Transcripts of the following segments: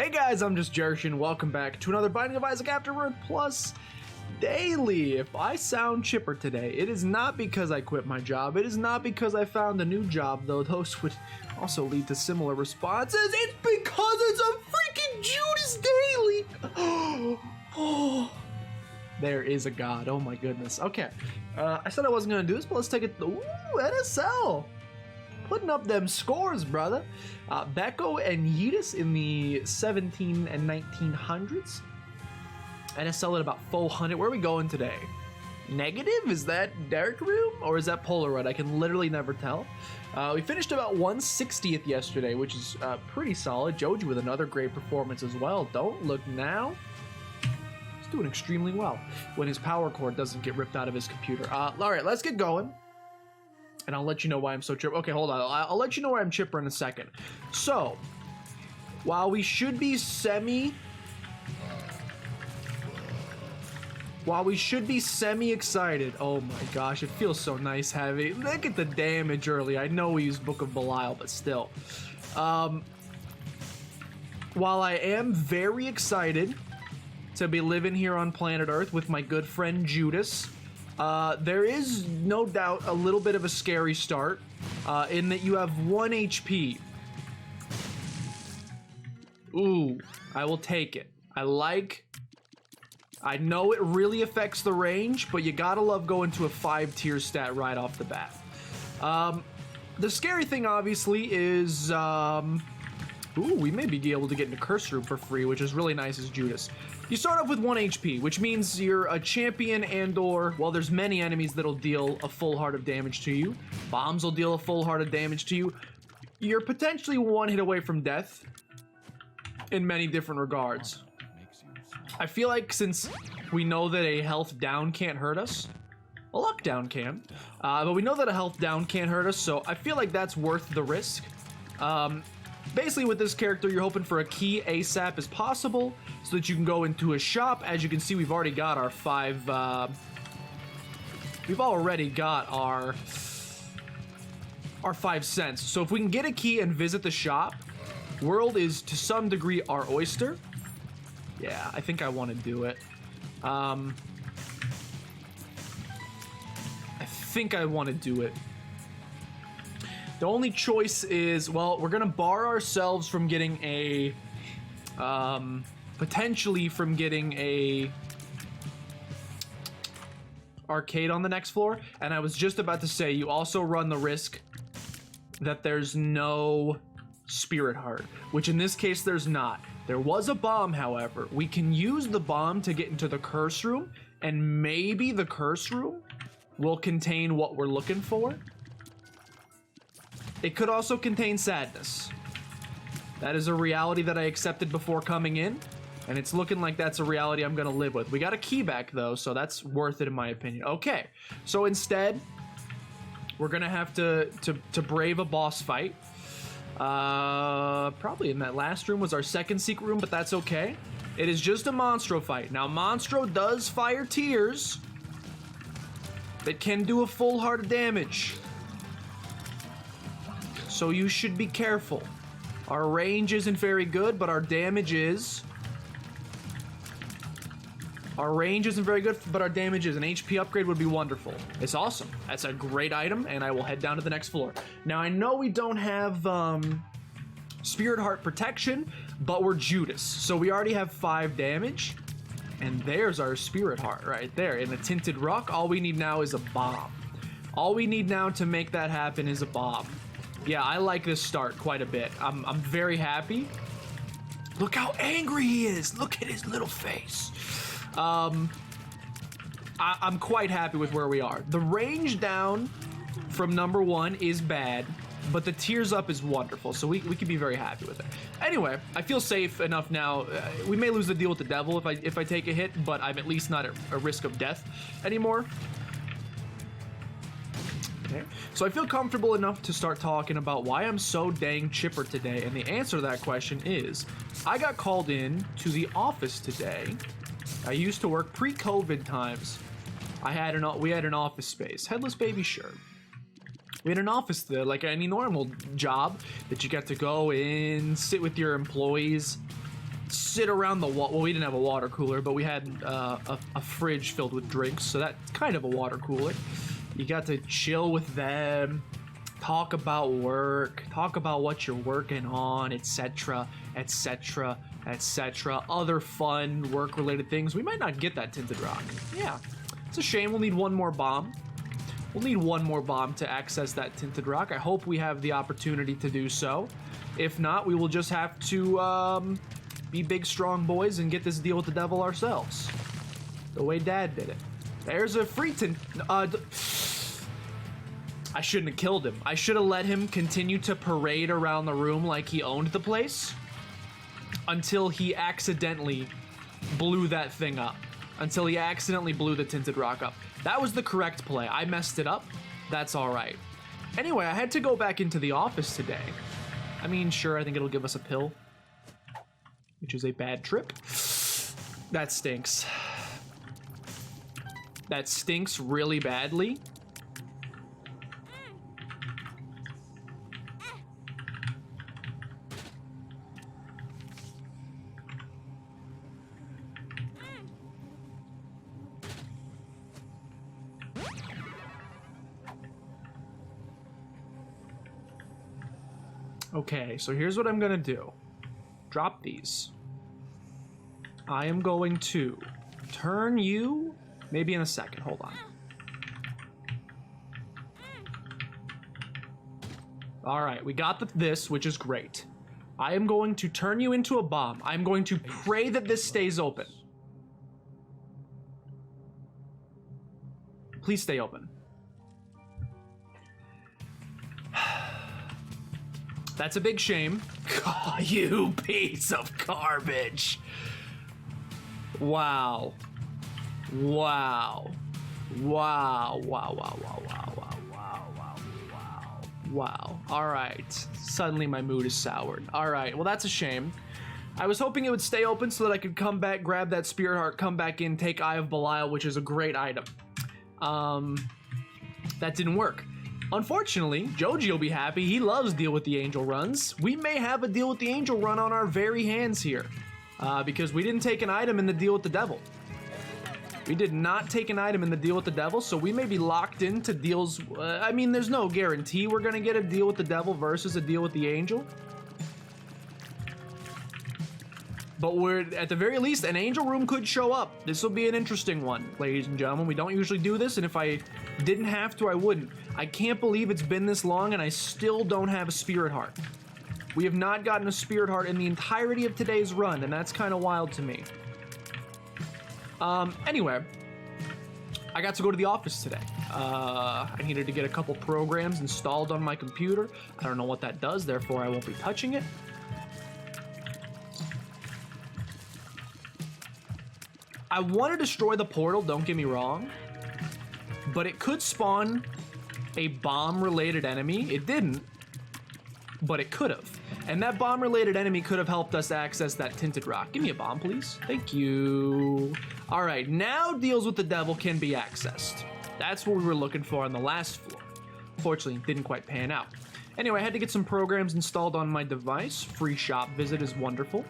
Hey guys, I'm just Jershin. Welcome back to another Binding of Isaac Afterbirth Plus Daily. If I sound chipper today, it is not because I quit my job. It is not because I found a new job, though those would also lead to similar responses. It's because it's a freaking Judas Daily. Oh, there is a god. Oh my goodness. Okay, I said I wasn't gonna do this, but let's take it. Ooh, NSL. Putting up them scores, brother. Becco and Yeetus in the 17 and 1900s. NSL at about 400. Where are we going today? Negative? Is that Dark Room? Or is that Polaroid? I can literally never tell. We finished about 160th yesterday, which is pretty solid. Joji with another great performance as well. Don't look now. He's doing extremely well when his power cord doesn't get ripped out of his computer. All right, let's get going. And I'll let you know why I'm so chipper. Okay, hold on. I'll let you know why I'm chipper in a second. So, while we should be semi excited. Oh my gosh, it feels so nice having. Look at the damage early. I know we used Book of Belial, but still. While I am very excited to be living here on planet Earth with my good friend Judas, there is no doubt a little bit of a scary start in that you have 1 HP. Ooh, I will take it. I know it really affects the range, but you gotta love going to a 5-tier stat right off the bat. The scary thing obviously is, ooh, we may be able to get into Curse Room for free, which is really nice as Judas. You start off with 1 HP, which means you're a champion and/or, well, there's many enemies that'll deal a full heart of damage to you. Bombs will deal a full heart of damage to you. You're potentially 1 hit away from death in many different regards. I feel like since we know that a health down can't hurt us, a luck down can, but we know that a health down can't hurt us, so I feel like that's worth the risk. Basically, with this character, you're hoping for a key ASAP as possible so that you can go into a shop. As you can see, we've already got our 5... we've already got our 5 cents. So if we can get a key and visit the shop, world is to some degree our oyster. Yeah, I think I want to do it. I think I want to do it. The only choice is, well, we're gonna bar ourselves from getting a, potentially from getting a arcade on the next floor. And I was just about to say, you also run the risk that there's no spirit heart, which in this case there's not. There was a bomb, however. We can use the bomb to get into the curse room, and maybe the curse room will contain what we're looking for. It could also contain sadness. That is a reality that I accepted before coming in, and it's looking like that's a reality I'm gonna live with. We got a key back though, so that's worth it in my opinion. Okay, so instead, we're gonna have to brave a boss fight. Probably in that last room was our second secret room, but that's okay. It is just a Monstro fight. Now, Monstro does fire tears that can do a full heart of damage, so you should be careful. Our range isn't very good, but our damage is. Our range isn't very good, but our damage is. An HP upgrade would be wonderful. It's awesome. That's a great item, and I will head down to the next floor. Now, I know we don't have Spirit Heart protection, but we're Judas, so we already have 5 damage. And there's our Spirit Heart right there. In the Tinted Rock, all we need now is a bomb. All we need now to make that happen is a bomb. Yeah, I like this start quite a bit. I'm very happy. Look how angry he is. Look at his little face. I'm quite happy with where we are. The range down from number 1 is bad, but the tears up is wonderful, so we can be very happy with it. Anyway, I feel safe enough now. We may lose the deal with the devil if I take a hit, but I'm at least not at a risk of death anymore. Okay. So I feel comfortable enough to start talking about why I'm so dang chipper today, and the answer to that question is, I got called in to the office today. I used to work pre-COVID times. We had an office space. Headless baby, sure. We had an office there, like any normal job, that you got to go in, sit with your employees, sit around the wall. Well, we didn't have a water cooler, but we had a fridge filled with drinks, so that's kind of a water cooler. You got to chill with them, talk about work, talk about what you're working on, etc., etc., etc. Other fun work-related things. We might not get that tinted rock. Yeah, it's a shame. We'll need one more bomb. We'll need one more bomb to access that tinted rock. I hope we have the opportunity to do so. If not, we will just have to be big, strong boys and get this deal with the devil ourselves. The way Dad did it. There's a free tint. I shouldn't have killed him. I should have let him continue to parade around the room like he owned the place until he accidentally blew that thing up. Until he accidentally blew the tinted rock up. That was the correct play. I messed it up. That's all right. Anyway, I had to go back into the office today. I mean, sure, I think it'll give us a pill, which is a bad trip. That stinks. That stinks really badly. Okay, so here's what I'm gonna do. Drop these. I am going to turn you, maybe in a second, hold on. All right, we got this, which is great. I am going to turn you into a bomb. I'm going to pray that this stays open. Please stay open. That's a big shame. Oh, you piece of garbage. Wow. Wow. Wow. Wow, wow, wow, wow, wow, wow, wow, wow, wow. All right. Suddenly my mood is soured. All right. Well, that's a shame. I was hoping it would stay open so that I could come back, grab that spirit heart, come back in, take Eye of Belial, which is a great item. That didn't work. Unfortunately, Joji will be happy. He loves deal with the angel runs. We may have a deal with the angel run on our very hands here, because we didn't take an item in the deal with the devil. We did not take an item in the deal with the devil, so we may be locked into deals. I mean, there's no guarantee we're gonna get a deal with the devil versus a deal with the angel. But we're, at the very least, an angel room could show up. This will be an interesting one, ladies and gentlemen. We don't usually do this, and if I didn't have to, I wouldn't. I can't believe it's been this long, and I still don't have a spirit heart. We have not gotten a spirit heart in the entirety of today's run, and that's kind of wild to me. Anyway, I got to go to the office today. I needed to get a couple programs installed on my computer. I don't know what that does, therefore I won't be touching it. I want to destroy the portal, don't get me wrong, but it could spawn a bomb-related enemy. It didn't, but it could have. And that bomb-related enemy could have helped us access that tinted rock. Give me a bomb, please. Thank you. All right, now deals with the devil can be accessed. That's what we were looking for on the last floor. Fortunately, it didn't quite pan out. Anyway, I had to get some programs installed on my device. Free shop visit is wonderful.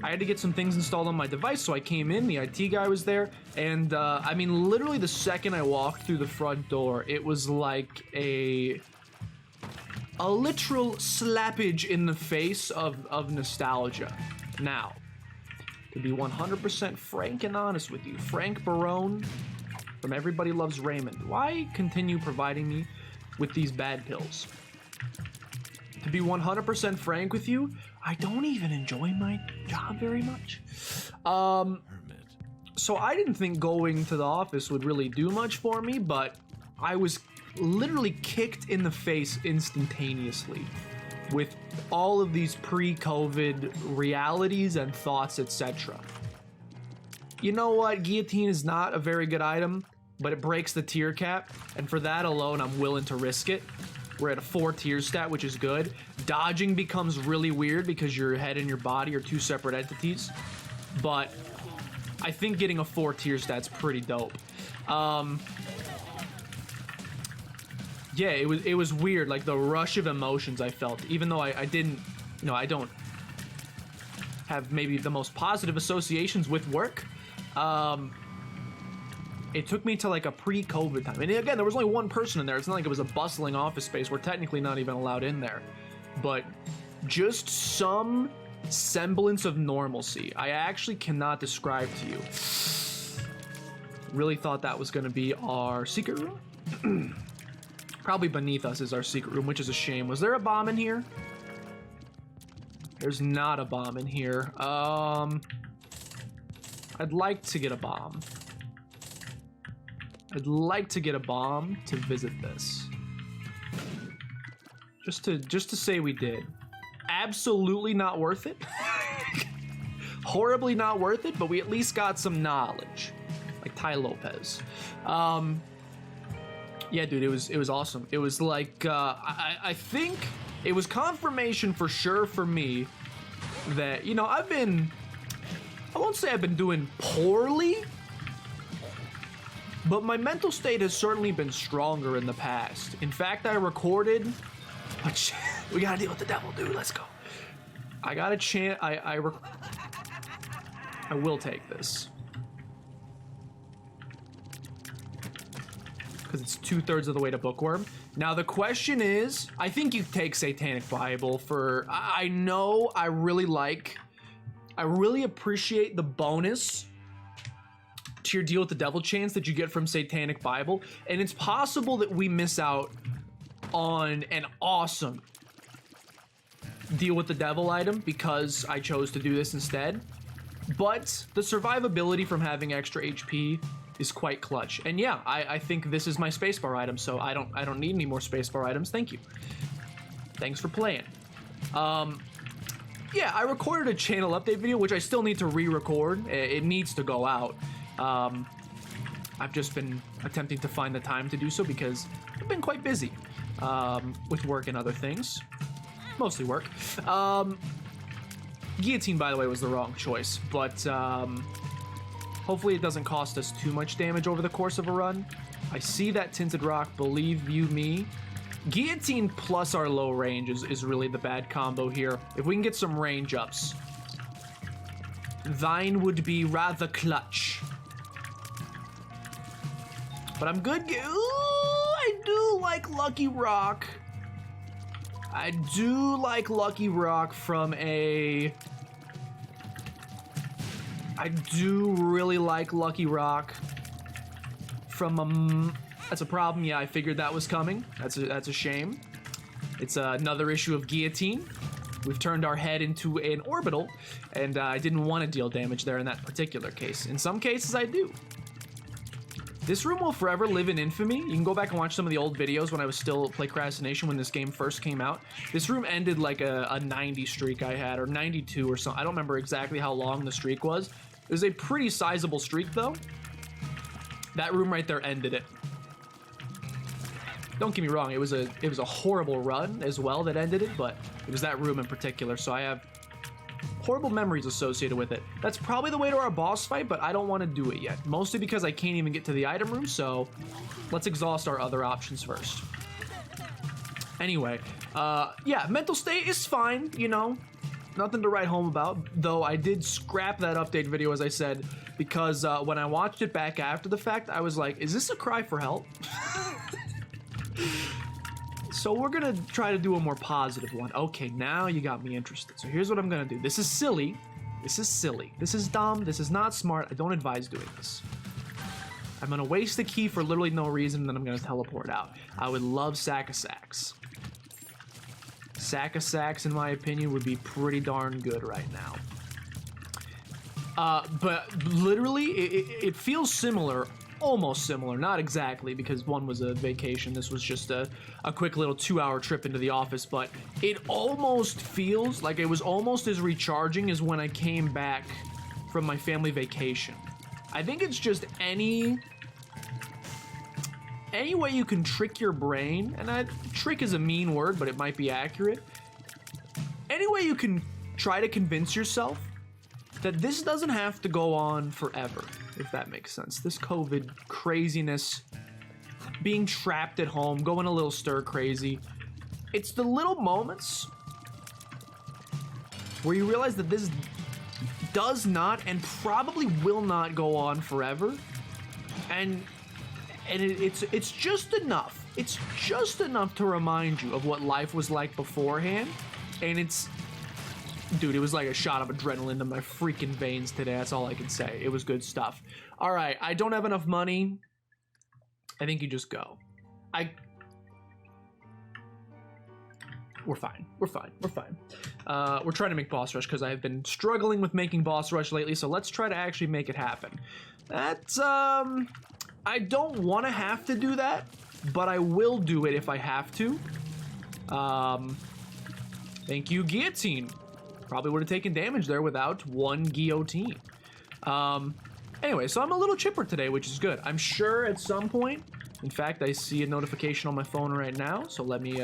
I had to get some things installed on my device, so I came in, the IT guy was there, and I mean, literally the second I walked through the front door, it was like a literal slappage in the face of nostalgia. Now, to be 100% frank and honest with you, Frank Barone from Everybody Loves Raymond, why continue providing me with these bad pills? To be 100% frank with you, I don't even enjoy my job very much. So I didn't think going to the office would really do much for me, but I was literally kicked in the face instantaneously with all of these pre-COVID realities and thoughts, etc. You know what? Guillotine is not a very good item, but it breaks the tier cap, and for that alone, I'm willing to risk it. We're at a 4 tier stat, which is good. Dodging becomes really weird because your head and your body are two separate entities, but I think getting a 4 tier stat's pretty dope. Yeah, it was weird, like the rush of emotions I felt, even though I didn't, you know, I don't have maybe the most positive associations with work. It took me to like a pre-COVID time. And again, there was only one person in there. It's not like it was a bustling office space. We're technically not even allowed in there. But just some semblance of normalcy. I actually cannot describe to you. Really thought that was going to be our secret room. Probably beneath us is our secret room, which is a shame. Was there a bomb in here? There's not a bomb in here. I'd like to get a bomb. I'd like to get a bomb to visit this. Just to say we did. Absolutely not worth it. Horribly not worth it, but we at least got some knowledge. Like Ty Lopez. Yeah, dude, it was awesome. It was like, I think it was confirmation for sure for me that, you know, I won't say I've been doing poorly, but my mental state has certainly been stronger in the past. In fact, I recorded, we gotta deal with the devil, dude, let's go. I got a chance, I will take this. Because it's 2/3 of the way to Bookworm. Now the question is, I think you take Satanic Bible for, I know I really appreciate the bonus to your Deal with the Devil chance that you get from Satanic Bible, and it's possible that we miss out on an awesome Deal with the Devil item because I chose to do this instead. But the survivability from having extra HP is quite clutch. And yeah, I think this is my spacebar item, so I don't need any more spacebar items. Thank you. Thanks for playing. Yeah, I recorded a channel update video, which I still need to re-record. It needs to go out. I've just been attempting to find the time to do so because I've been quite busy with work and other things. Mostly work. Guillotine, by the way, was the wrong choice, but hopefully it doesn't cost us too much damage over the course of a run. I see that Tinted Rock, believe you me. Guillotine plus our low range is really the bad combo here. If we can get some range ups, thine would be rather clutch. But I'm good. Ooh, I do like Lucky Rock. I do like Lucky Rock from a... I do really like Lucky Rock from a... That's a problem. Yeah, I figured that was coming. That's a shame. It's another issue of Guillotine. We've turned our head into an orbital, and I didn't want to deal damage there in that particular case. In some cases, I do. This room will forever live in infamy. You can go back and watch some of the old videos when I was still Playcrastination when this game first came out. This room ended like a 90 streak I had, or 92 or something. I don't remember exactly how long the streak was. It was a pretty sizable streak, though. That room right there ended it. Don't get me wrong, it was a horrible run as well that ended it, but it was that room in particular, so I have horrible memories associated with it. That's probably the way to our boss fight, but I don't want to do it yet. Mostly because I can't even get to the item room, so let's exhaust our other options first. Anyway, yeah, mental state is fine, you know. Nothing to write home about, though I did scrap that update video, as I said, because when I watched it back after the fact, I was like, is this a cry for help? So we're gonna try to do a more positive one. Okay, now you got me interested. So here's what I'm gonna do. This is silly. This is silly. This is dumb. This is not smart. I don't advise doing this. I'm gonna waste the key for literally no reason, and then I'm gonna teleport out. I would love Sack of Sacks. Sack of Sacks, in my opinion, would be pretty darn good right now. But literally, it feels similar. Almost similar, not exactly, because one was a vacation, this was just a quick little 2-hour trip into the office, but it almost feels like it was almost as recharging as when I came back from my family vacation. I think it's just any way you can trick your brain, and trick is a mean word, but it might be accurate. Any way you can try to convince yourself that this doesn't have to go on forever, if that makes sense. This COVID craziness, being trapped at home, going a little stir crazy. It's the little moments where you realize that this does not and probably will not go on forever. And it's just enough. It's just enough to remind you of what life was like beforehand. And it's, dude, it was like a shot of adrenaline to my freaking veins today. That's all I can say. It was good stuff. All right, I don't have enough money. I think you just go. We're fine. We're fine. We're fine. We're trying to make boss rush because I've been struggling with making boss rush lately. So let's try to actually make it happen. That's I don't want to have to do that, but I will do it if I have to. Thank you, guillotine. Probably would have taken damage there without one guillotine. Anyway, so I'm a little chipper today, which is good. I'm sure at some point, in fact, I see a notification on my phone right now, so let me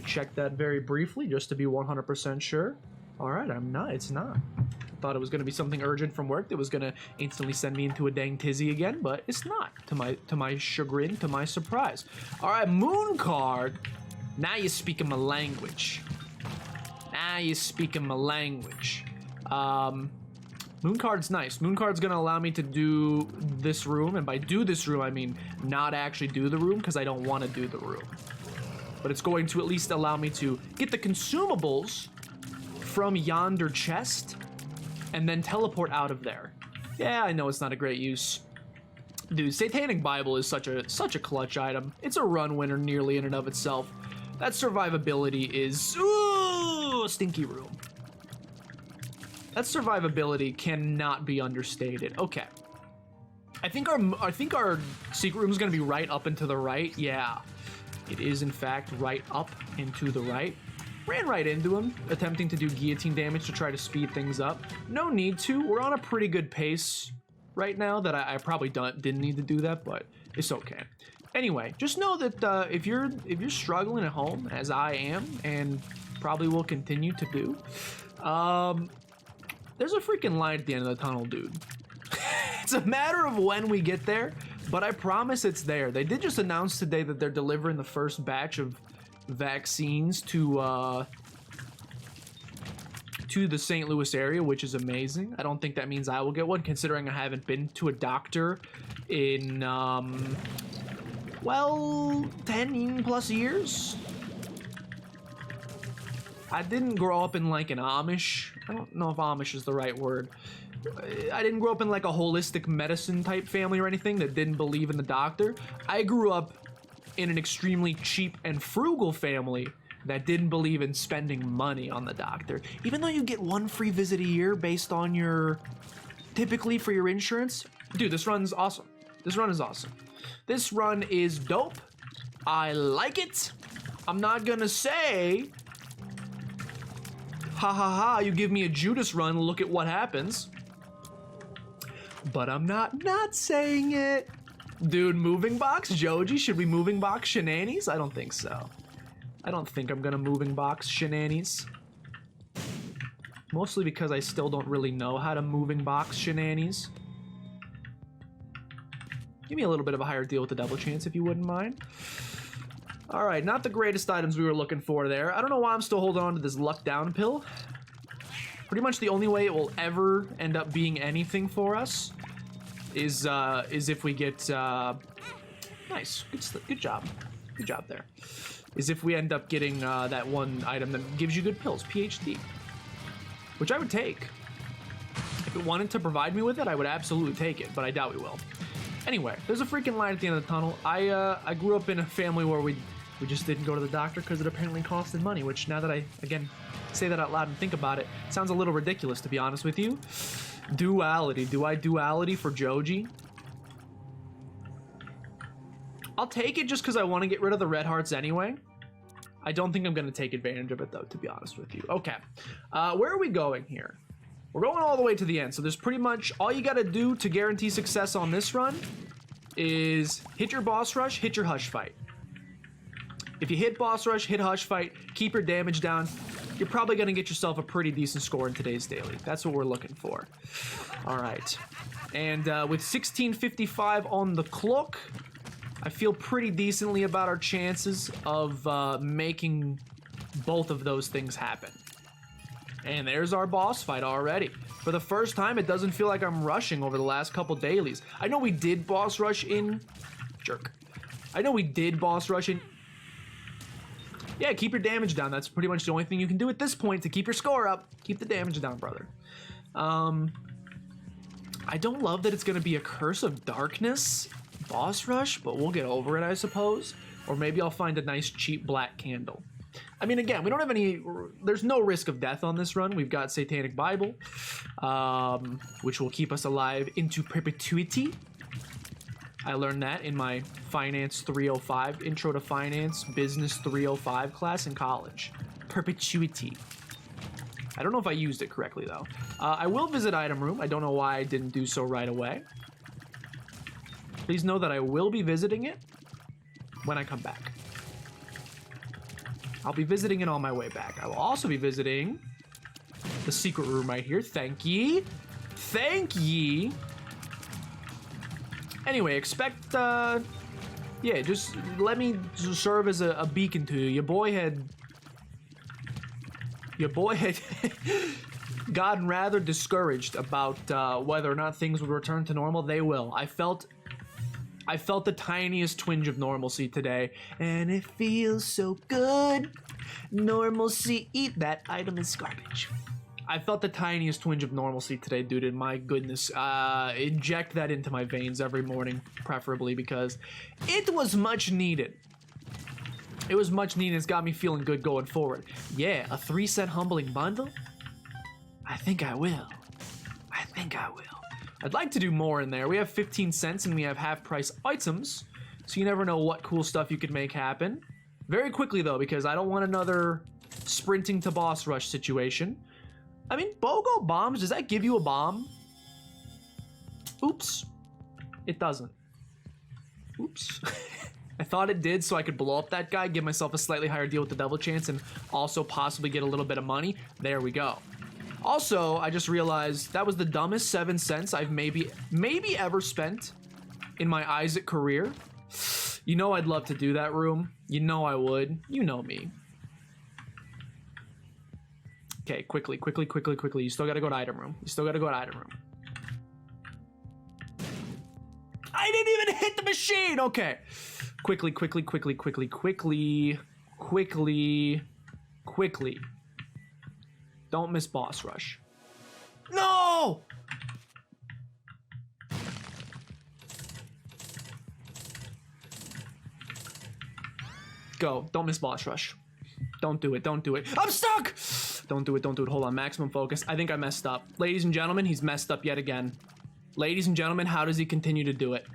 check that very briefly just to be 100% sure. All right, it's not. I thought it was gonna be something urgent from work that was gonna instantly send me into a dang tizzy again, but it's not, to my chagrin, to my surprise. All right, moon card. Now you're speaking my language. Now you're speaking my language. Moon card's nice. Moon card's gonna allow me to do this room, and by do this room, I mean not actually do the room, because I don't want to do the room. But it's going to at least allow me to get the consumables from yonder chest, and then teleport out of there. Yeah, I know it's not a great use. Dude, Satanic Bible is such a clutch item. It's a run winner nearly in and of itself. That survivability is... Ooh, stinky room. That survivability cannot be understated. Okay. I think our secret room is going to be right up and to the right. Yeah. It is, in fact, right up and to the right. Ran right into him, attempting to do guillotine damage to try to speed things up. No need to. We're on a pretty good pace right now that I probably didn't need to do that, but it's okay. Anyway, just know that if you're struggling at home, as I am, and probably will continue to do, there's a freaking light at the end of the tunnel, dude. It's a matter of when we get there, but I promise it's there. They did just announce today that they're delivering the first batch of vaccines to the St. Louis area, which is amazing. I don't think that means I will get one, considering I haven't been to a doctor in, well, 10 plus years. I didn't grow up in like an Amish. I don't know if Amish is the right word. I didn't grow up in like a holistic medicine type family or anything that didn't believe in the doctor. I grew up in an extremely cheap and frugal family that didn't believe in spending money on the doctor. Even though you get one free visit a year based on your, typically for your insurance. Dude, this run's awesome. This run is awesome. This run is dope. I like it. I'm not gonna say, ha ha ha, you give me a Judas run, look at what happens. But I'm not saying it. Dude, moving box, Joji, should we moving box shenanigans? I don't think so. I don't think I'm gonna moving box shenanigans. Mostly because I still don't really know how to moving box shenanigans. Give me a little bit of a higher deal with the double chance if you wouldn't mind. All right, not the greatest items we were looking for there. I don't know why I'm still holding on to this luck down pill. Pretty much the only way it will ever end up being anything for us is if we get, nice, good job there. Is if we end up getting that one item that gives you good pills, PhD, which I would take. If it wanted to provide me with it, I would absolutely take it, but I doubt we will. Anyway, there's a freaking line at the end of the tunnel. I grew up in a family where we just didn't go to the doctor because it apparently costed money, which now that I, again, say that out loud and think about it, sounds a little ridiculous, to be honest with you. Duality. Do I duality for Joji? I'll take it just because I want to get rid of the red hearts anyway. I don't think I'm going to take advantage of it, though, to be honest with you. Okay. Where are we going here? We're going all the way to the end, so there's pretty much all you got to do to guarantee success on this run is hit your boss rush, hit your hush fight. If you hit boss rush, hit hush fight, keep your damage down, you're probably going to get yourself a pretty decent score in today's daily. That's what we're looking for. All right. And with 16:55 on the clock, I feel pretty decently about our chances of making both of those things happen. And there's our boss fight already. For the first time, it doesn't feel like I'm rushing over the last couple dailies. I know we did boss rush in... Jerk. I know we did boss rush in... Yeah, keep your damage down. That's pretty much the only thing you can do at this point to keep your score up. Keep the damage down, brother. I don't love that it's going to be a Curse of Darkness boss rush, but we'll get over it, I suppose. Or maybe I'll find a nice cheap black candle. I mean, again, we don't have any... There's no risk of death on this run. We've got Satanic Bible, which will keep us alive into perpetuity. I learned that in my Finance 305, Intro to Finance Business 305 class in college. Perpetuity. I don't know if I used it correctly, though. I will visit Item Room. I don't know why I didn't do so right away. Please know that I will be visiting it when I come back. I'll be visiting it on my way back. I will also be visiting the secret room right here. Thank ye. Thank ye. Anyway, expect, yeah, just let me serve as a beacon to you. Your boy had gotten rather discouraged about whether or not things would return to normal. They will. I felt the tiniest twinge of normalcy today, and it feels so good. Normalcy, eat that item is garbage. I felt the tiniest twinge of normalcy today, dude, and my goodness, inject that into my veins every morning, preferably, because it was much needed. It was much needed. It's got me feeling good going forward. Yeah, a 3-set humbling bundle? I think I will. I think I will. I'd like to do more in there. We have 15 cents and we have half-price items, so you never know what cool stuff you could make happen. Very quickly, though, because I don't want another sprinting to boss rush situation. I mean, BOGO bombs, does that give you a bomb? Oops. It doesn't. Oops. I thought it did so I could blow up that guy, give myself a slightly higher deal with the double chance, and also possibly get a little bit of money. There we go. Also, I just realized that was the dumbest 7 cents I've maybe ever spent in my Isaac career. You know I'd love to do that room. You know I would. You know me. Okay, quickly. You still gotta go to Item Room. I didn't even hit the machine! Okay. Quickly. Don't miss boss rush. No! Go. Don't miss boss rush. Don't do it. I'm stuck! Don't do it. Hold on. Maximum focus. I think I messed up. Ladies and gentlemen, he's messed up yet again. Ladies and gentlemen, how does he continue to do it?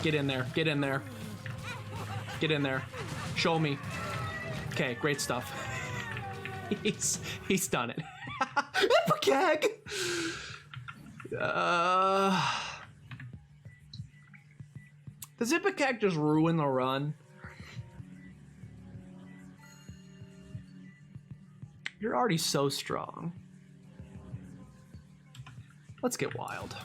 Get in there. Show me. Okay, great stuff. He's done it. Ipakag! Does Ipakag just ruin the run? You're already so strong. Let's get wild.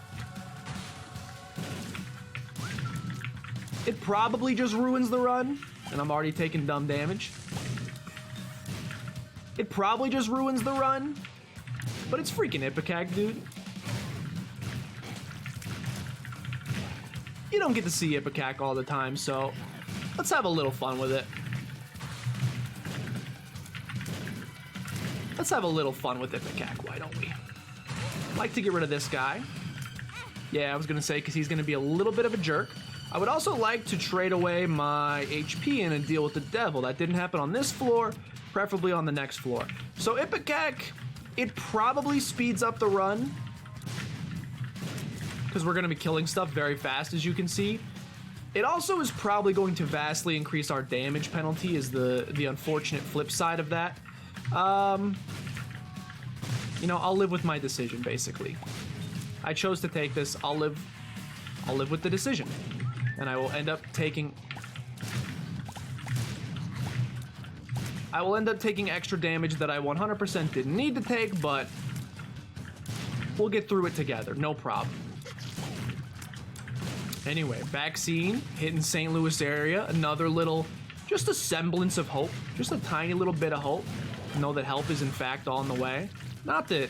It probably just ruins the run, and I'm already taking dumb damage. It probably just ruins the run, but it's freaking Ipakag, dude. You don't get to see Ipakag all the time, so let's have a little fun with it. Let's have a little fun with Ipakag, why don't we? I'd like to get rid of this guy. Yeah, I was gonna say, because he's gonna be a little bit of a jerk. I would also like to trade away my HP in and deal with the devil. That didn't happen on this floor, preferably on the next floor. So Ipakag, it probably speeds up the run, because we're gonna be killing stuff very fast, as you can see. It also is probably going to vastly increase our damage penalty, is the unfortunate flip side of that. You know, I'll live with my decision, basically. I chose to take this. I'll live with the decision. And I will end up taking extra damage that I 100% didn't need to take, but we'll get through it together, no problem. Anyway, back scene, hitting St. Louis area, another little, just a semblance of hope, just a tiny little bit of hope. Know that help is in fact on the way. Not that...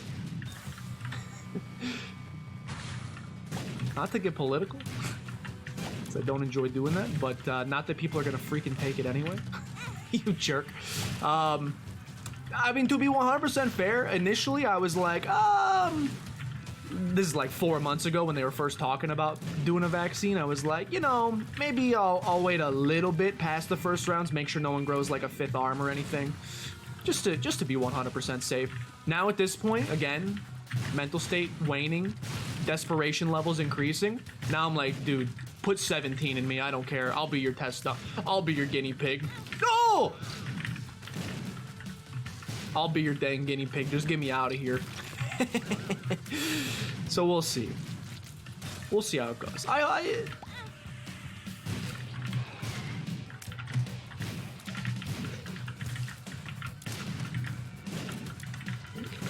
not to get political. Because I don't enjoy doing that. But not that people are going to freaking take it anyway. You jerk. I mean, to be 100% fair, initially I was like, this is like 4 months ago when they were first talking about doing a vaccine. I was like, you know, maybe I'll wait a little bit past the first rounds, make sure no one grows like a 5th arm or anything, just to be 100% safe. Now at this point, again, mental state waning, desperation levels increasing. Now I'm like, dude, put 17 in me. I don't care. I'll be your test. I'll be your guinea pig. No! I'll be your dang guinea pig. Just get me out of here. So we'll see. We'll see how it goes.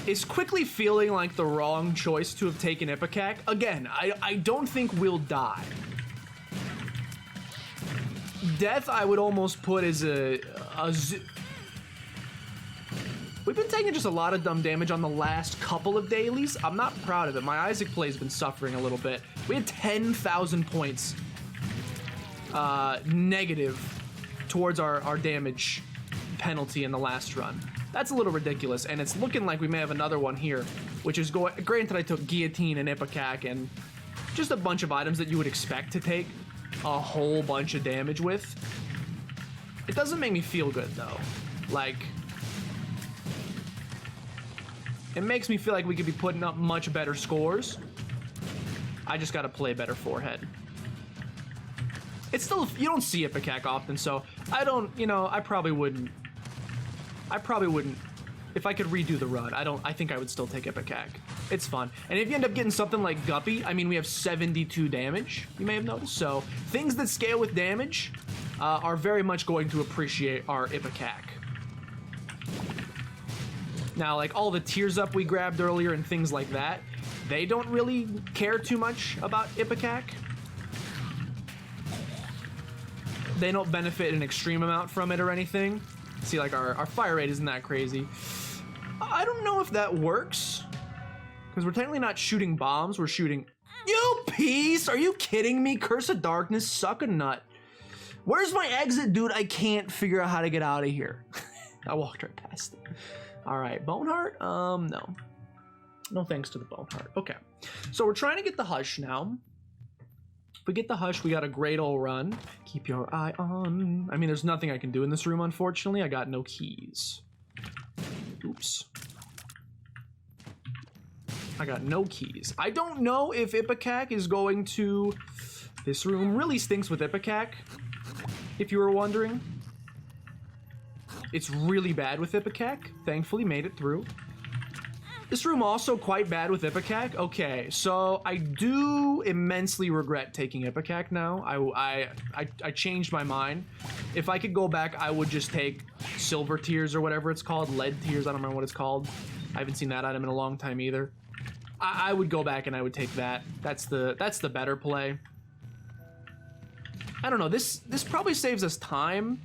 Is quickly feeling like the wrong choice to have taken Ipecac. Again, I don't think we'll die. Death, I would almost put as we've been taking just a lot of dumb damage on the last couple of dailies. I'm not proud of it. My Isaac play's been suffering a little bit. We had 10,000 points negative towards our damage penalty in the last run. That's a little ridiculous, and it's looking like we may have another one here, which is going... Granted, I took Guillotine and Ipecac and just a bunch of items that you would expect to take a whole bunch of damage with. It doesn't make me feel good, though. Like... it makes me feel like we could be putting up much better scores. I just gotta play better forehead. It's still... you don't see Ipecac often, so I don't... you know, I probably wouldn't... if I could redo the run, I think I would still take Ipecac. It's fun. And if you end up getting something like Guppy, I mean, we have 72 damage, you may have noticed. So things that scale with damage are very much going to appreciate our Ipecac. Now, like all the Tears Up we grabbed earlier and things like that, they don't really care too much about Ipecac. They don't benefit an extreme amount from it or anything. See, like our fire rate isn't that crazy. I don't know if that works, because we're technically not shooting bombs, we're shooting... You piece! Are you kidding me? Curse of Darkness, suck a nut. Where's my exit, dude? I can't figure out how to get out of here. I walked right past it. Alright, Boneheart? No. No thanks to the Boneheart. Okay. So we're trying to get the Hush now. If we get the Hush, we got a great old run. Keep your eye on... I mean, there's nothing I can do in this room, unfortunately. I got no keys. Oops. I got no keys. I don't know if Ipecac is going to... This room really stinks with Ipecac, if you were wondering. It's really bad with Ipecac. Thankfully, made it through. This room also quite bad with Ipecac. Okay, so I do immensely regret taking Ipecac now. I changed my mind. If I could go back, I would just take Silver Tears or whatever it's called. Lead Tears, I don't remember what it's called. I haven't seen that item in a long time either. I would go back and I would take that. That's the better play. I don't know, this probably saves us time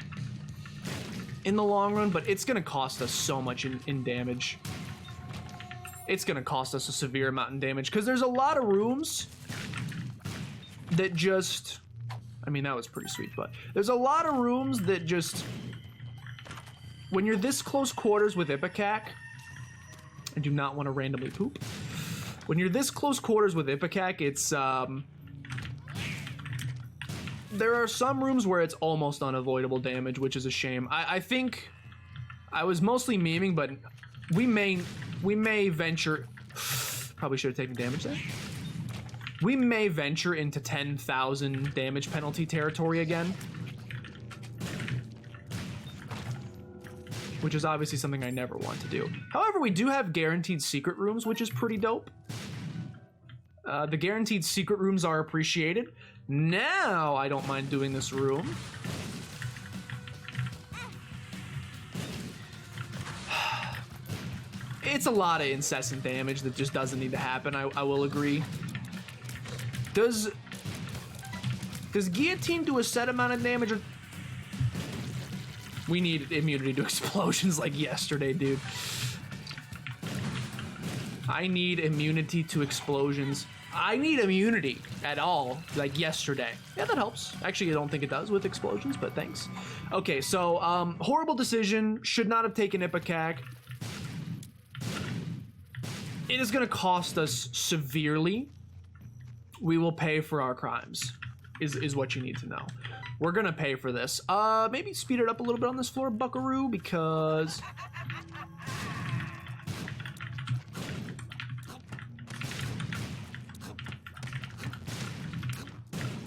in the long run, but it's gonna cost us so much in damage. It's gonna cost us a severe amount in damage, because there's a lot of rooms that just... I mean, that was pretty sweet, but there's a lot of rooms that just... when you're this close quarters with Ipecac... I do not want to randomly poop. When you're this close quarters with Ipecac, it's... there are some rooms where it's almost unavoidable damage, which is a shame. I think... I was mostly memeing, but we may venture... Probably should have taken damage there. We may venture into 10,000 damage penalty territory again. Which is obviously something I never want to do. However, we do have guaranteed secret rooms, which is pretty dope. The guaranteed secret rooms are appreciated. Now, I don't mind doing this room. It's a lot of incessant damage that just doesn't need to happen, I will agree. Does Guillotine do a set amount of damage, or... We need immunity to explosions like yesterday, dude. I need immunity to explosions. I need immunity at all, like yesterday. Yeah, that helps. Actually, I don't think it does with explosions, but thanks. Okay, so, horrible decision. Should not have taken Ipecac. It is gonna cost us severely. We will pay for our crimes, is what you need to know. We're gonna pay for this. Maybe speed it up a little bit on this floor, buckaroo, because...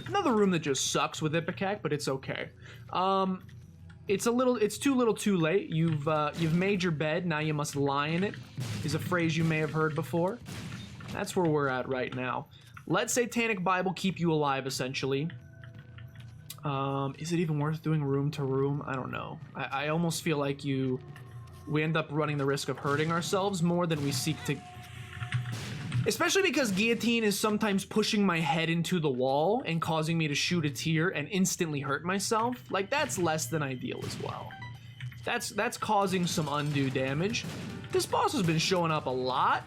Another room that just sucks with Ipecac, but it's okay. It's too little too late. You've made your bed, now you must lie in it, is a phrase you may have heard before. That's where we're at right now. Let Satanic Bible keep you alive, essentially. Is it even worth doing room to room? I don't know. I almost feel like we end up running the risk of hurting ourselves more than we seek to... Especially because guillotine is sometimes pushing my head into the wall and causing me to shoot a tear and instantly hurt myself. Like, that's less than ideal as well. That's causing some undue damage. This boss has been showing up a lot.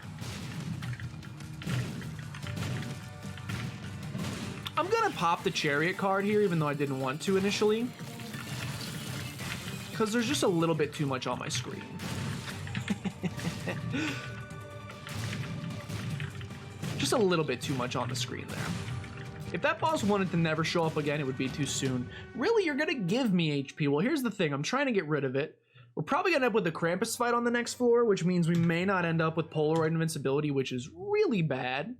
I'm gonna pop the Chariot card here, even though I didn't want to initially. Because there's just a little bit too much on my screen. Just a little bit too much on the screen there. If that boss wanted to never show up again, it would be too soon. Really, you're gonna give me HP? Well, here's the thing. I'm trying to get rid of it. We're probably gonna end up with the Krampus fight on the next floor, which means we may not end up with Polaroid invincibility, which is really bad.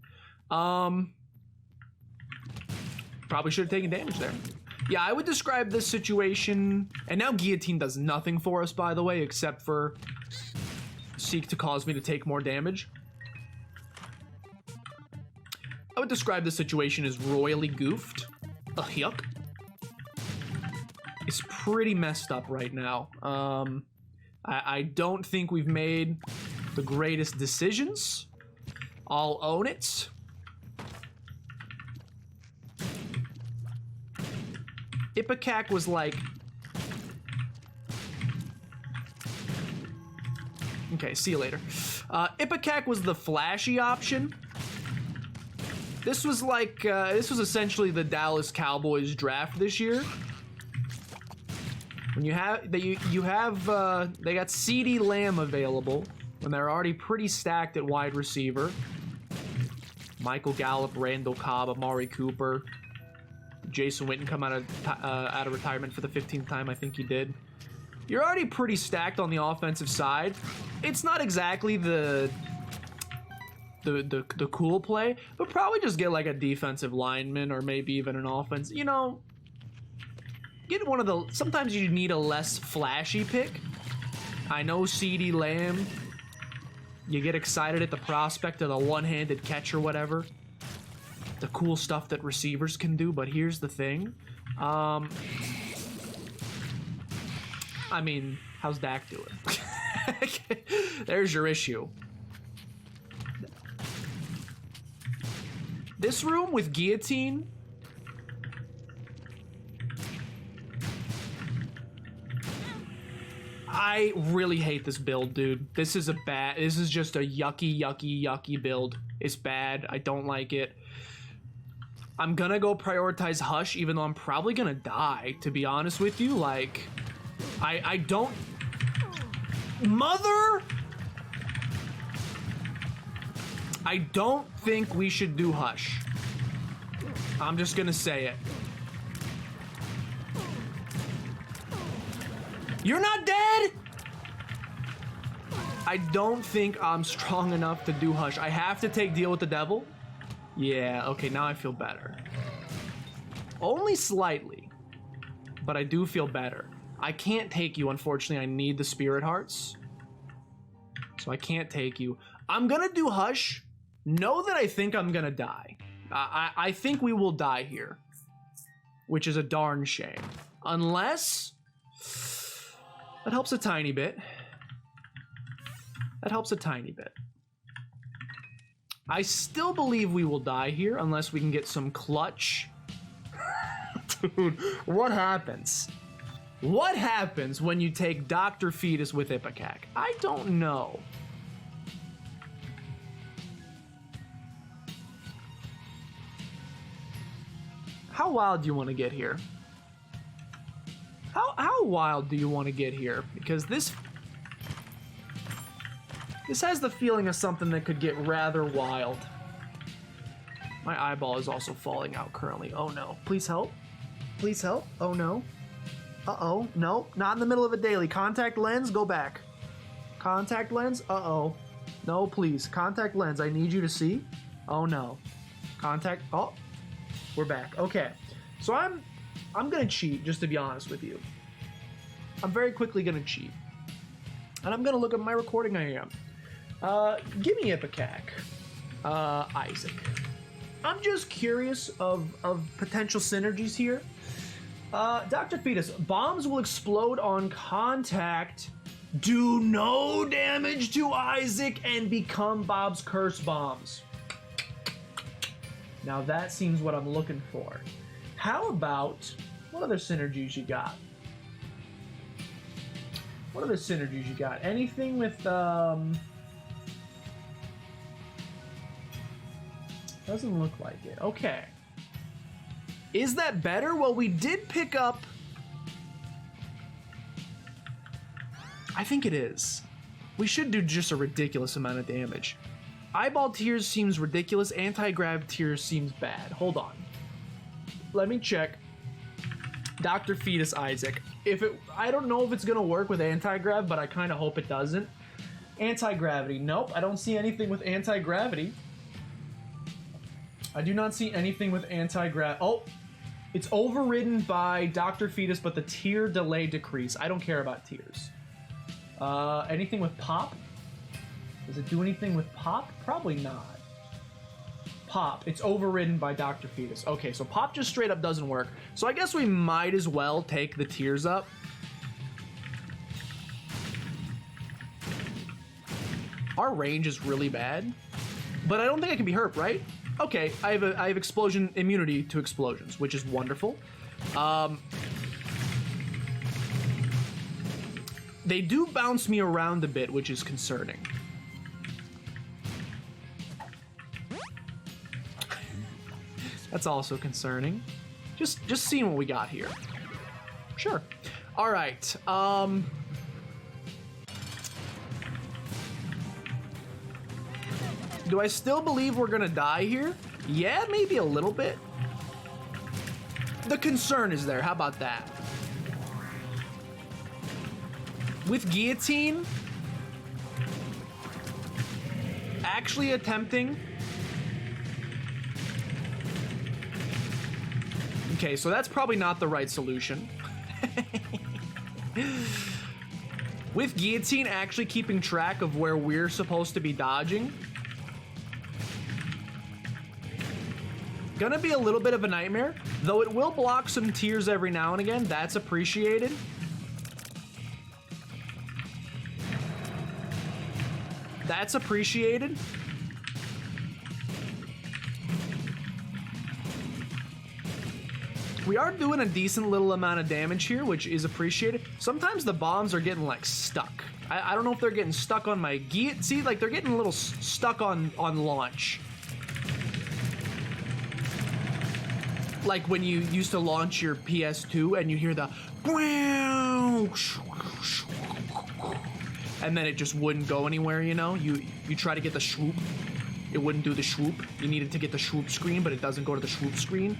Probably should have taken damage there. Yeah, I would describe this situation... And now guillotine does nothing for us, by the way, except for seek to cause me to take more damage. I would describe this situation as royally goofed. Ugh, yuck. It's pretty messed up right now. I don't think we've made the greatest decisions. I'll own it. Ipecac was like... Okay, see you later. Ipecac was the flashy option. This was like, this was essentially the Dallas Cowboys draft this year. When you have, they got CeeDee Lamb available when they're already pretty stacked at wide receiver. Michael Gallup, Randall Cobb, Amari Cooper. Jason Witten come out of retirement for the 15th time, I think he did. You're already pretty stacked on the offensive side. It's not exactly the cool play, but probably just get like a defensive lineman or maybe even an offense. You know, get one of the... Sometimes you need a less flashy pick. I know CeeDee Lamb. You get excited at the prospect of the one-handed catch or whatever. The cool stuff that receivers can do, but here's the thing. I mean, how's Dak doing? There's your issue. This room with guillotine... I really hate this build, dude. This is just a yucky build. It's bad. I don't like it. I'm gonna go prioritize Hush, even though I'm probably gonna die, to be honest with you. Like, I don't... Mother... I don't think we should do Hush. I'm just gonna say it. You're not dead? I don't think I'm strong enough to do Hush. I have to take Deal with the Devil? Yeah, okay, now I feel better. Only slightly, but I do feel better. I can't take you, unfortunately. I need the Spirit Hearts. So I can't take you. I'm gonna do Hush. Know that I think I'm gonna die. I think we will die here, which is a darn shame. Unless... That helps a tiny bit. That helps a tiny bit. I still believe we will die here unless we can get some clutch. Dude, what happens? What happens when you take Dr. Fetus with Ipecac? I don't know. How wild do you want to get here? How wild do you want to get here? Because this has the feeling of something that could get rather wild. My eyeball is also falling out currently. Oh no. Please help. Please help. Oh no. Uh-oh. No, not in the middle of a daily. Contact lens, go back. Contact lens, uh-oh. No, please. Contact lens, I need you to see. Oh no. Contact, oh. We're back. Okay. So I'm gonna cheat, just to be honest with you. I'm very quickly gonna cheat. And I'm gonna look at my recording I am. Give me Ipecac. Isaac. I'm just curious of potential synergies here. Dr. Fetus, bombs will explode on contact, do no damage to Isaac, and become Bob's curse bombs. Now that seems what I'm looking for. How about, what other synergies you got? What other synergies you got? Anything with, doesn't look like it. Okay. Is that better? Well, we did pick up... I think it is. We should do just a ridiculous amount of damage. Eyeball Tears seems ridiculous. Anti-Grav Tears seems bad. Hold on. Let me check. Dr. Fetus Isaac. I don't know if it's gonna work with Anti-Grav, but I kind of hope it doesn't. Anti-Gravity. Nope, I don't see anything with Anti-Gravity. I do not see anything with anti-grav. Oh, it's overridden by Dr. Fetus, but the tear delay decrease. I don't care about tears. Anything with pop? Does it do anything with pop? Probably not. Pop. It's overridden by Dr. Fetus. Okay, so pop just straight up doesn't work. So I guess we might as well take the tears up. Our range is really bad, but I don't think I can be hurt, right? Okay, I have explosion immunity to explosions, which is wonderful. They do bounce me around a bit, which is concerning. That's also concerning. Just seeing what we got here. Sure. All right. Do I still believe we're gonna die here? Yeah, maybe a little bit. The concern is there. How about that? With guillotine, actually attempting. Okay, so that's probably not the right solution. With guillotine actually keeping track of where we're supposed to be dodging, gonna be a little bit of a nightmare, though it will block some tears every now and again. That's appreciated. That's appreciated. We are doing a decent little amount of damage here, which is appreciated. Sometimes the bombs are getting like stuck. I don't know if they're getting stuck on my guillotine. See, like they're getting a little stuck on launch. Like when you used to launch your PS2 and you hear the and then it just wouldn't go anywhere, you know? You try to get the swoop, it wouldn't do the swoop. You needed to get the swoop screen, but it doesn't go to the swoop screen.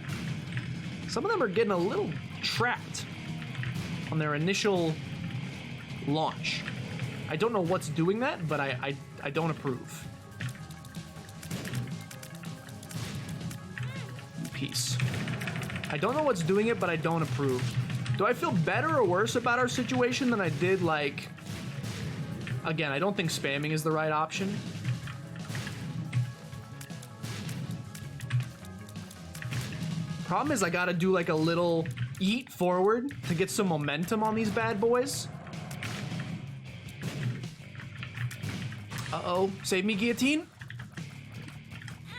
Some of them are getting a little trapped on their initial launch. I don't know what's doing that, but I don't approve. Peace. I don't know what's doing it, but I don't approve. Do I feel better or worse about our situation than I did, like... Again, I don't think spamming is the right option. Problem is I gotta do like a little eat forward to get some momentum on these bad boys. Uh-oh. Save me, guillotine.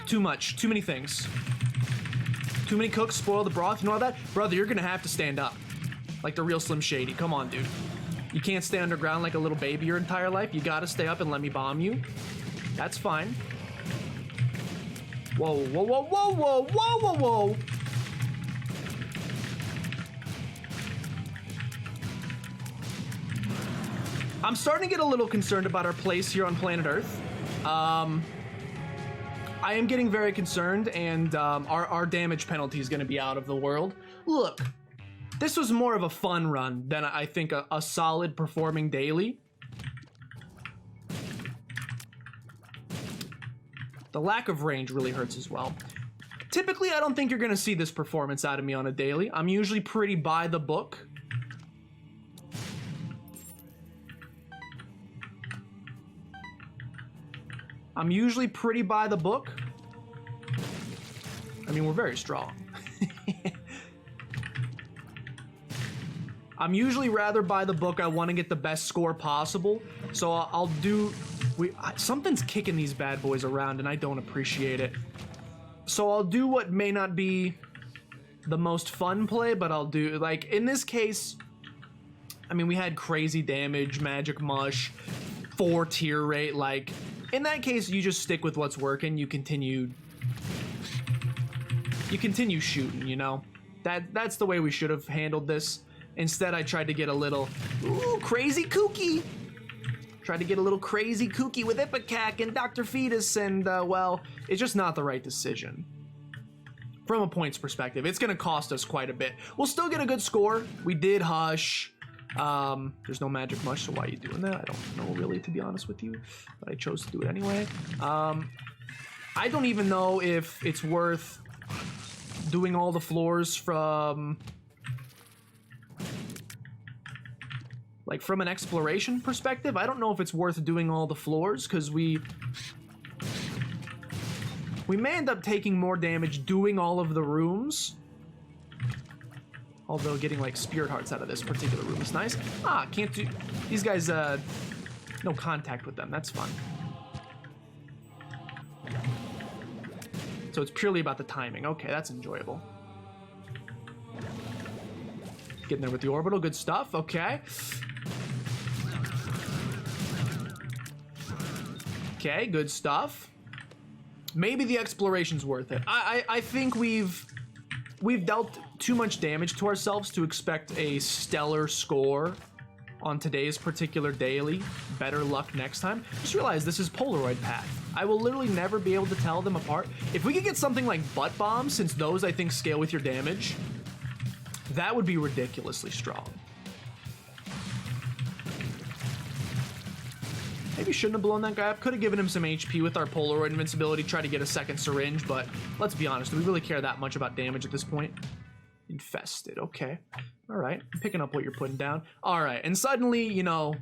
Too much. Too many things. Too many cooks spoil the broth. You know that? Brother, you're gonna have to stand up. Like the real Slim Shady. Come on, dude. You can't stay underground like a little baby your entire life. You gotta stay up and let me bomb you. That's fine. Whoa, whoa, whoa, whoa, whoa, whoa, whoa, whoa. I'm starting to get a little concerned about our place here on planet Earth. I am getting very concerned, and our damage penalty is going to be out of the world. Look, this was more of a fun run than I think a solid performing daily. The lack of range really hurts as well. Typically, I don't think you're going to see this performance out of me on a daily. I'm usually pretty by the book. I'm usually pretty by the book. I mean, we're very strong. I'm usually rather by the book. I want to get the best score possible. So I'll do... something's kicking these bad boys around and I don't appreciate it. So I'll do what may not be the most fun play, but I'll do... Like, in this case... I mean, we had crazy damage, magic mush, 4 tier rate, like... In that case, you just stick with what's working. You continue shooting, you know? That's the way we should have handled this. Instead, I tried to get a little, ooh, crazy kooky. Tried to get a little crazy kooky with Ipecac and Dr. Fetus, and, well, it's just not the right decision. From a points perspective, it's gonna cost us quite a bit. We'll still get a good score. We did hush. There's no magic mush, so why are you doing that? I don't know really, to be honest with you, but I chose to do it anyway. I don't even know if it's worth doing all the floors from, like, from an exploration perspective. I don't know if it's worth doing all the floors, because we may end up taking more damage doing all of the rooms. Although getting, like, spirit hearts out of this particular room is nice. Ah, can't do... These guys, no contact with them. That's fun. So it's purely about the timing. Okay, that's enjoyable. Getting there with the orbital. Good stuff. Okay. Okay, good stuff. Maybe the exploration's worth it. I think we've dealt too much damage to ourselves to expect a stellar score on today's particular daily. Better luck next time. Just realize this is Polaroid path. I will literally never be able to tell them apart. If we could get something like butt bombs, since those I think scale with your damage, that would be ridiculously strong. Maybe shouldn't have blown that guy up. Could have given him some HP with our Polaroid invincibility, try to get a second syringe, but let's be honest, do we really care that much about damage at this point? Infested, okay. Alright, I'm picking up what you're putting down. Alright, and suddenly, you know,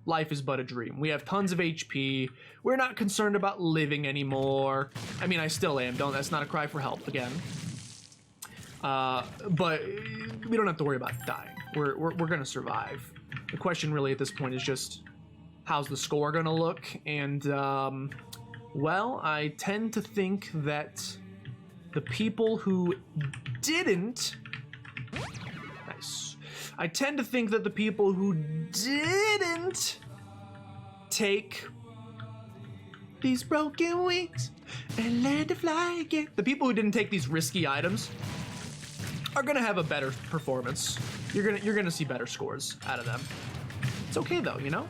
life is but a dream. We have tons of HP. We're not concerned about living anymore. I mean, I still am. That's not a cry for help, again. But we don't have to worry about dying. We're gonna survive. The question really at this point is just, how's the score gonna look? And, well, I tend to think that the people who didn't... Nice. I tend to think that the people who didn't take these broken wings and learn to fly again. The people who didn't take these risky items are gonna have a better performance. You're gonna see better scores out of them. It's okay though, you know?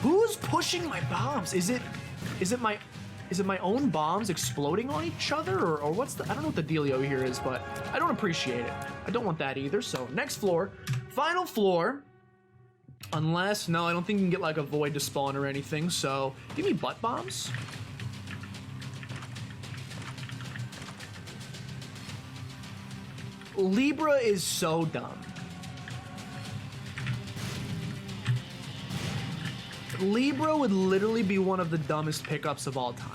Who's pushing my bombs? Is it my own bombs exploding on each other, or what's the... I don't know what the dealio here is, but I don't appreciate it. I don't want that either. So next floor, final floor. Unless, no, I don't think you can get like a void to spawn or anything. So give me butt bombs. Libra is so dumb. Libra would literally be one of the dumbest pickups of all time.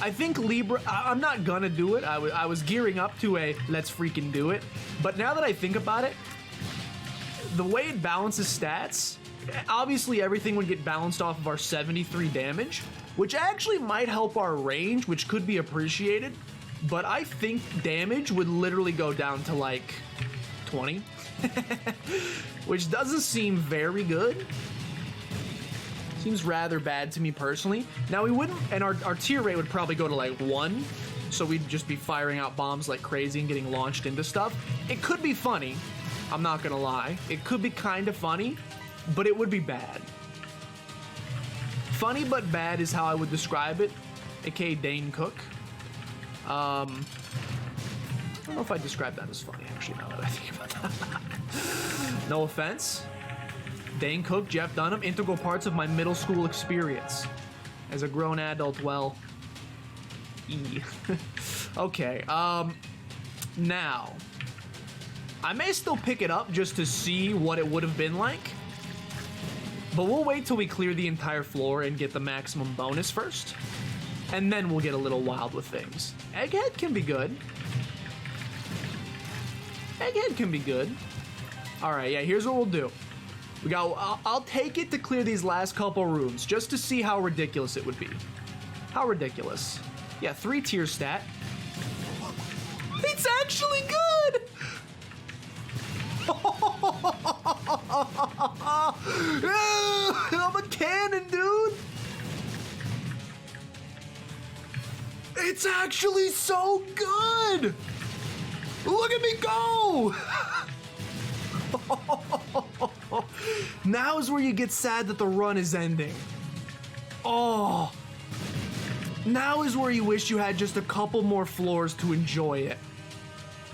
I think Libra, I'm not gonna do it. I was gearing up to a let's freaking do it. But now that I think about it, the way it balances stats, obviously everything would get balanced off of our 73 damage, which actually might help our range, which could be appreciated, but I think damage would literally go down to like 20, which doesn't seem very good. Seems rather bad to me personally. Now we wouldn't, and our tier rate would probably go to like 1, so we'd just be firing out bombs like crazy and getting launched into stuff. It could be funny, I'm not gonna lie. It could be kind of funny, but it would be bad. Funny but bad is how I would describe it, aka Dane Cook. I don't know if I describe that as funny, actually, now that I think about that. No offense. Dane Cook, Jeff Dunham, integral parts of my middle school experience. As a grown adult, well, Okay, now, I may still pick it up just to see what it would have been like, but we'll wait till we clear the entire floor and get the maximum bonus first, and then we'll get a little wild with things. Egghead can be good. Egghead can be good. All right, yeah, here's what we'll do. We got, I'll take it to clear these last couple rooms just to see how ridiculous it would be. How ridiculous. Yeah, 3 tier stat. It's actually good! I'm a cannon, dude! It's actually so good! Look at me go! Now is where you get sad that the run is ending. Oh. Now is where you wish you had just a couple more floors to enjoy it.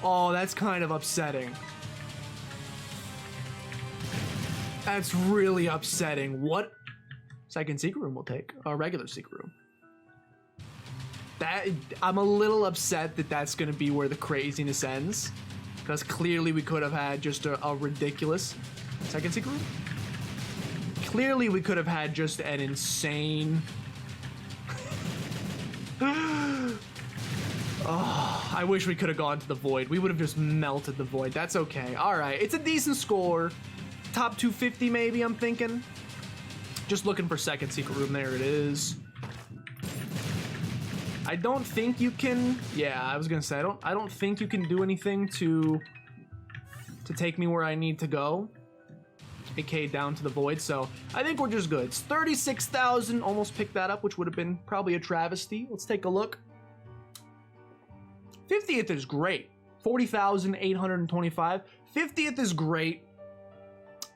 Oh, that's kind of upsetting. That's really upsetting. What? Second secret room we'll take. A regular secret room. That, I'm a little upset that that's gonna be where the craziness ends. Because clearly we could have had just a ridiculous second secret room. Clearly we could have had just an insane... Oh, I wish we could have gone to the void. We would have just melted the void. That's okay. All right, it's a decent score. Top 250 maybe, I'm thinking. Just looking for second secret room. There it is. I don't think you can. Yeah, I was gonna say I don't think you can do anything to take me where I need to go, aka down to the void. So I think we're just good. It's 36,000. Almost picked that up, which would have been probably a travesty. Let's take a look. 50th is great. 40,825. 50th is great.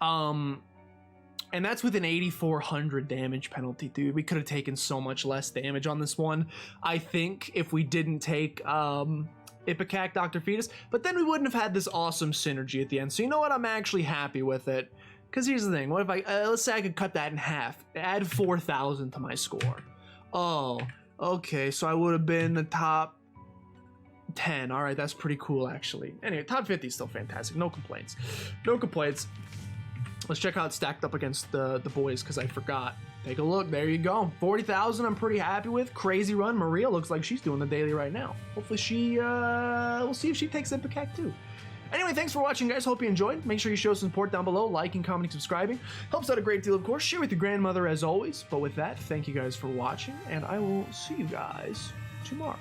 And that's with an 8,400 damage penalty, dude. We could have taken so much less damage on this one, I think, if we didn't take Ipecac, Dr. Fetus. But then we wouldn't have had this awesome synergy at the end. So you know what? I'm actually happy with it. Because here's the thing. What if I, let's say I could cut that in half. Add 4,000 to my score. Oh, okay. So I would have been the top 10. All right, that's pretty cool, actually. Anyway, top 50 is still fantastic. No complaints. No complaints. Let's check how it's stacked up against the boys, because I forgot. Take a look. There you go. 40,000 I'm pretty happy with. Crazy run. Maria looks like she's doing the daily right now. Hopefully she, we'll see if she takes Ipecac too. Anyway, thanks for watching, guys. Hope you enjoyed. Make sure you show some support down below. Liking, commenting, subscribing. Helps out a great deal, of course. Share with your grandmother as always. But with that, thank you guys for watching, and I will see you guys tomorrow.